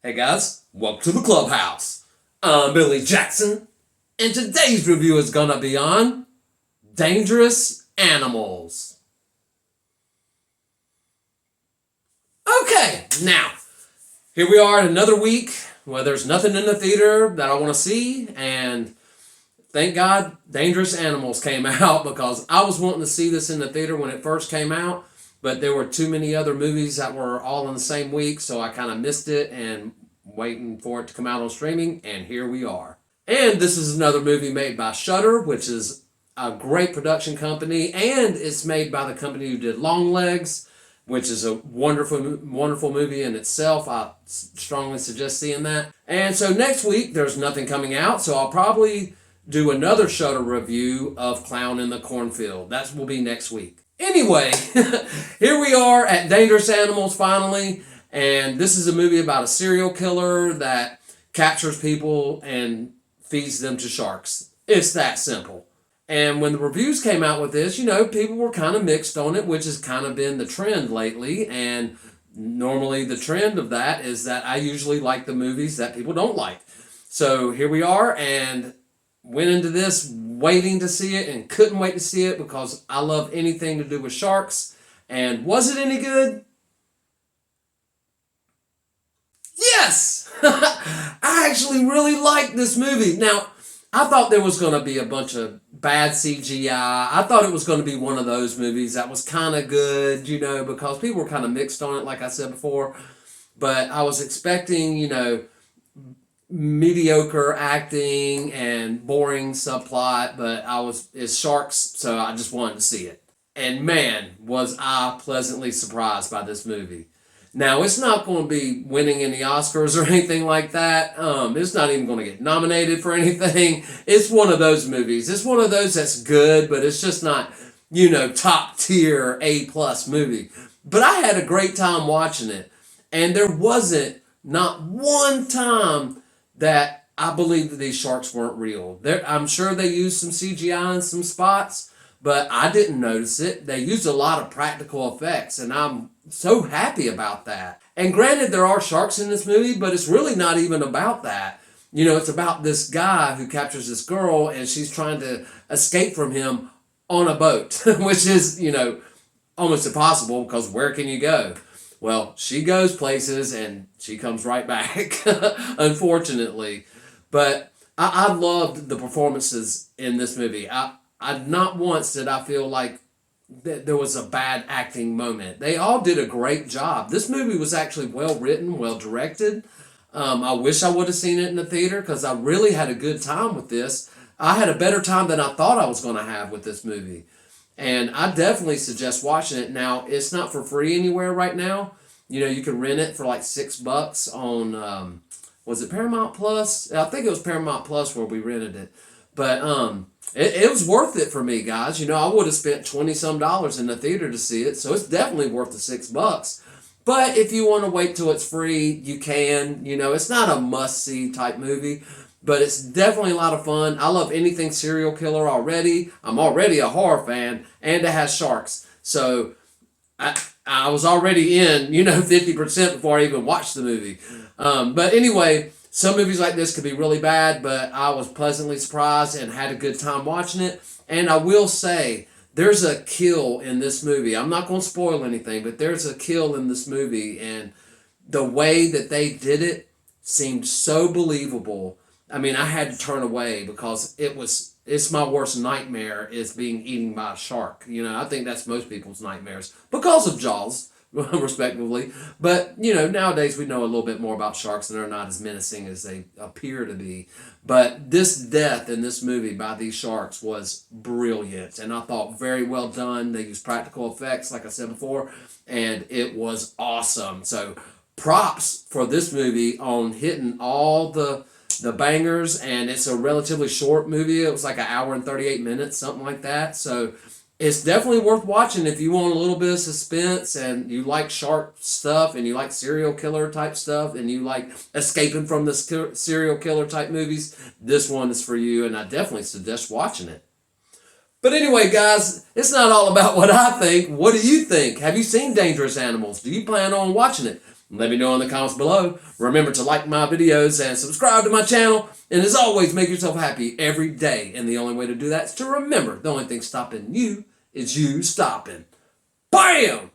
Hey guys, welcome to the clubhouse. I'm Billy Jackson, and today's review is gonna be on Dangerous Animals. Okay, now, here we are in another week where there's nothing in the theater that I want to see, and thank God Dangerous Animals came out because I was wanting to see this in the theater when it first came out, but there were too many other movies that were all in the same week, so I kind of missed it and waiting for it to come out on streaming, and here we are. And this is another movie made by Shudder, which is a great production company, and it's made by the company who did Longlegs, which is a wonderful movie in itself. I strongly suggest seeing that. And so next week, there's nothing coming out, so I'll probably do another Shudder review of Clown in the Cornfield. That will be next week. Anyway, here we are at Dangerous Animals finally, and this is a movie about a serial killer that captures people and feeds them to sharks. It's that simple. And when the reviews came out with this, people were kind of mixed on it, which has kind of been the trend lately. And normally the trend of that is that I usually like the movies that people don't like. So here we are, and went into this waiting to see it and couldn't wait to see it because I love anything to do with sharks. And was it any good? Yes! I actually really liked this movie. Now, I thought there was going to be a bunch of bad CGI. I thought it was going to be one of those movies that was kind of good, because people were kind of mixed on it, like I said before. But I was expecting, mediocre acting and boring subplot, but it's sharks, so I just wanted to see it. And man, was I pleasantly surprised by this movie. Now, it's not going to be winning any Oscars or anything like that. It's not even going to get nominated for anything. It's one of those movies. It's one of those that's good, but it's just not, top tier A+ movie. But I had a great time watching it. And there wasn't not one time that I believed that these sharks weren't real. I'm sure they used some CGI in some spots, but I didn't notice it. They used a lot of practical effects, and I'm so happy about that. And granted, there are sharks in this movie, but it's really not even about that. It's about this guy who captures this girl, and she's trying to escape from him on a boat, which is, almost impossible because where can you go? Well, she goes places, and she comes right back, unfortunately. But I loved the performances in this movie. I not once did I feel like there was a bad acting moment. They all did a great job. This movie was actually well written, well directed. I wish I would have seen it in the theater because I really had a good time with this. I had a better time than I thought I was going to have with this movie. And I definitely suggest watching it. Now, it's not for free anywhere right now. You can rent it for like $6 on, was it Paramount Plus? I think it was Paramount Plus where we rented it. But it was worth it for me, guys. I would have spent $20-some in the theater to see it, so it's definitely worth the $6. But if you want to wait till it's free, you can. It's not a must-see type movie, but it's definitely a lot of fun. I love anything serial killer already. I'm already a horror fan, and it has sharks. So I was already in, 50% before I even watched the movie. But anyway, some movies like this could be really bad, but I was pleasantly surprised and had a good time watching it. And I will say, there's a kill in this movie. I'm not going to spoil anything, but there's a kill in this movie, and the way that they did it seemed so believable. I mean, I had to turn away because it's my worst nightmare is being eaten by a shark. I think that's most people's nightmares because of Jaws, respectively. But, nowadays we know a little bit more about sharks and they're not as menacing as they appear to be. But this death in this movie by these sharks was brilliant, and I thought very well done. They used practical effects, like I said before, and it was awesome. So props for this movie on hitting all the bangers, and it's a relatively short movie. It was like 1 hour and 38 minutes, something like that. So it's definitely worth watching if you want a little bit of suspense and you like shark stuff and you like serial killer type stuff and you like escaping from the serial killer type movies. This one is for you, and I definitely suggest watching it. But anyway, guys, it's not all about what I think. What do you think? Have you seen Dangerous Animals? Do you plan on watching it? Let me know in the comments below. Remember to like my videos and subscribe to my channel. And as always, make yourself happy every day. And the only way to do that is to remember the only thing stopping you is you stopping. Bam!